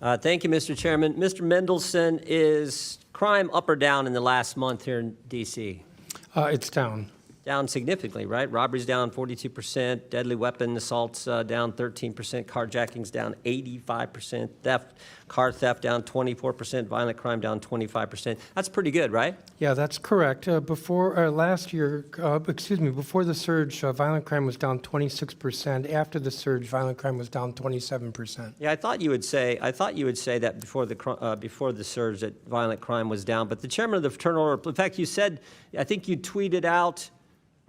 Thank you, Mr. Chairman. Mr. Mendelson, is crime up or down in the last month here in D.C.? It's down. Down significantly, right? Robberies down 42%, deadly weapon assaults down 13%, carjackings down 85%, car theft down 24%, violent crime down 25%. That's pretty good, right? Yeah, that's correct. Before last year, before the surge, violent crime was down 26%. After the surge, violent crime was down 27%. Yeah, I thought you would say that before the surge that violent crime was down. But the chairman of the Fraternal Order, in fact, you said, I think you tweeted out,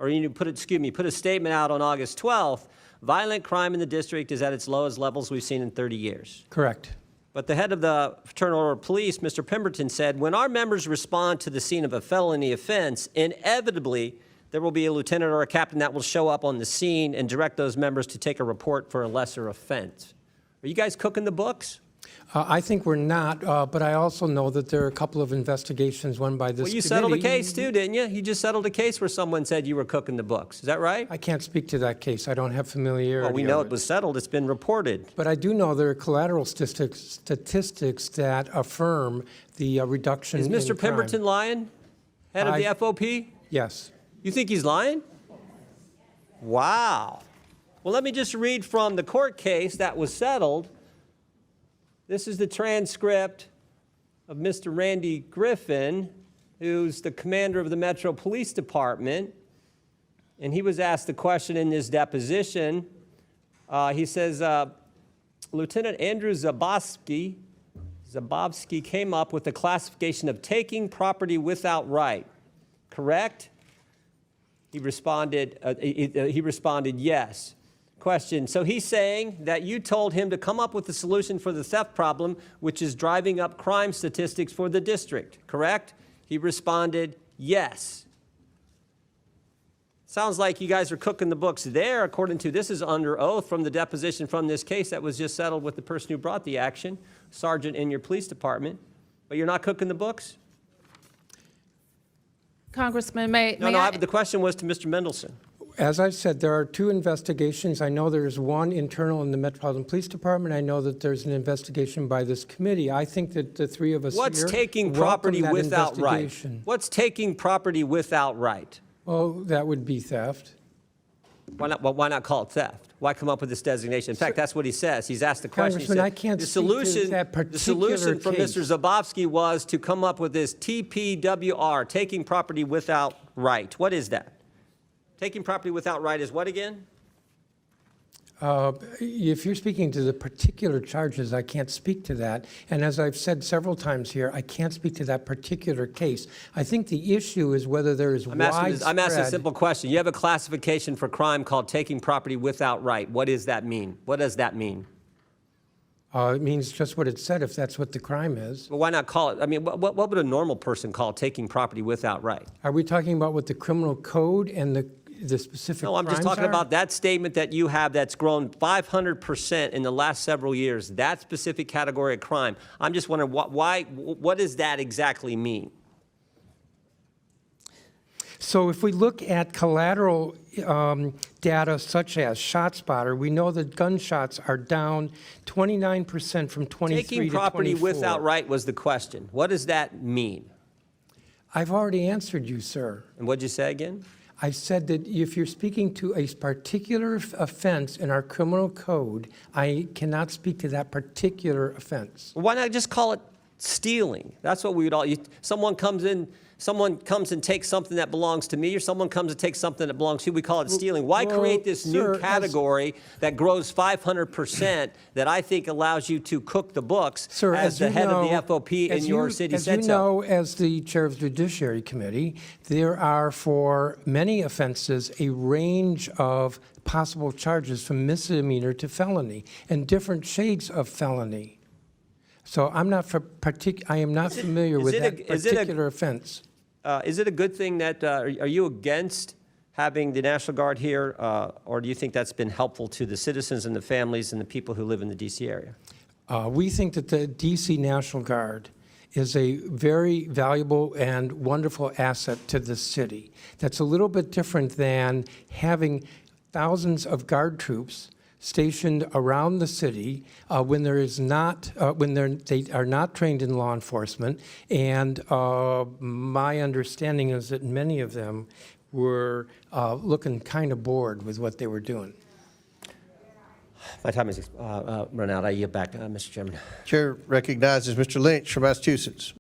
or you put a statement out on August 12th, violent crime in the district is at its lowest levels we've seen in 30 years. Correct. But the head of the Fraternal Order of Police, Mr. Pemberton, said, when our members respond to the scene of a felony offense, inevitably there will be a lieutenant or a captain that will show up on the scene and direct those members to take a report for a lesser offense. Are you guys cooking the books? I think we're not, but I also know that there are a couple of investigations run by this Well, you settled a case too, didn't you? You just settled a case where someone said you were cooking the books. Is that right? I can't speak to that case. I don't have familiarity. Well, we know it was settled. It's been reported. But I do know there are collateral statistics that affirm the reduction in crime. Is Mr. Pemberton lying, head of the FOP? Yes. You think he's lying? Wow. Well, let me just read from the court case that was settled. This is the transcript of Mr. Randy Griffin, who's the commander of the Metro Police Department. And he was asked the question in this deposition. He says, Lieutenant Andrew Zabowski came up with the classification of taking property without right, correct? He responded, yes. Question, so he's saying that you told him to come up with the solution for the theft problem, which is driving up crime statistics for the district, correct? He responded, yes. Sounds like you guys are cooking the books there, according to, this is under oath from the deposition from this case that was just settled with the person who brought the action, sergeant in your police department, but you're not cooking the books? Congressman, the question was to Mr. Mendelson. As I said, there are two investigations. I know there's one internal in the Metropolitan Police Department. I know that there's an investigation by this committee. I think that the three of us What's here taking property welcome that without right? investigation. What's taking property without right? Well, that would be theft. Why not call it theft? Why come up with this designation? In fact, that's what he says. He's asked the question. Congressman, I can't speak to that particular The solution from case. Mr. Zabowski was to come up with this TPWR, taking property without right. What is that? Taking property without right is what again? If you're speaking to the particular charges, I can't speak to that. And as I've said several times here, I can't speak to that particular case. I think the issue is whether there is widespread... I'm asking a simple question. You have a classification for crime called taking property without right. What does that mean? What does that mean? It means just what it said, if that's what the crime is. Well, why not call it? I mean, what would a normal person call taking property without right? Are we talking about what the criminal code and the specific No, I'm just crimes talking are? about that statement that you have that's grown 500% in the last several years, that specific category of crime. I'm just wondering, what does that exactly mean? So if we look at collateral data such as ShotSpotter, we know that gunshots are down 29% from 23 Taking to property 24. without right was the question. What does that mean? I've already answered you, sir. And what'd you say again? I said that if you're speaking to a particular offense in our criminal code, I cannot speak to that particular offense. Why not just call it stealing? That's what we would all. Someone comes and takes something that belongs to me, or someone comes and takes something that belongs to you. We call it stealing. Why create this new category that grows 500% that I think allows you to cook the books as the head of the FOP in your city said so? As you know, as the chair of the Judiciary Committee, there are for many offenses a range of possible charges from misdemeanor to felony and different shades of felony. So I am not familiar with that particular offense. Is it a good thing that, are you against having the National Guard here, or do you think that's been helpful to the citizens and the families and the people who live in the D.C. area? We think that the D.C. National Guard is a very valuable and wonderful asset to the city. That's a little bit different than having thousands of Guard troops stationed around the city when there is not, they are not trained in law enforcement. And my understanding is that many of them were looking kind of bored with what they were doing. My time is run out. I yield back, Mr. Chairman. Chair recognizes Mr. Lynch from Massachusetts.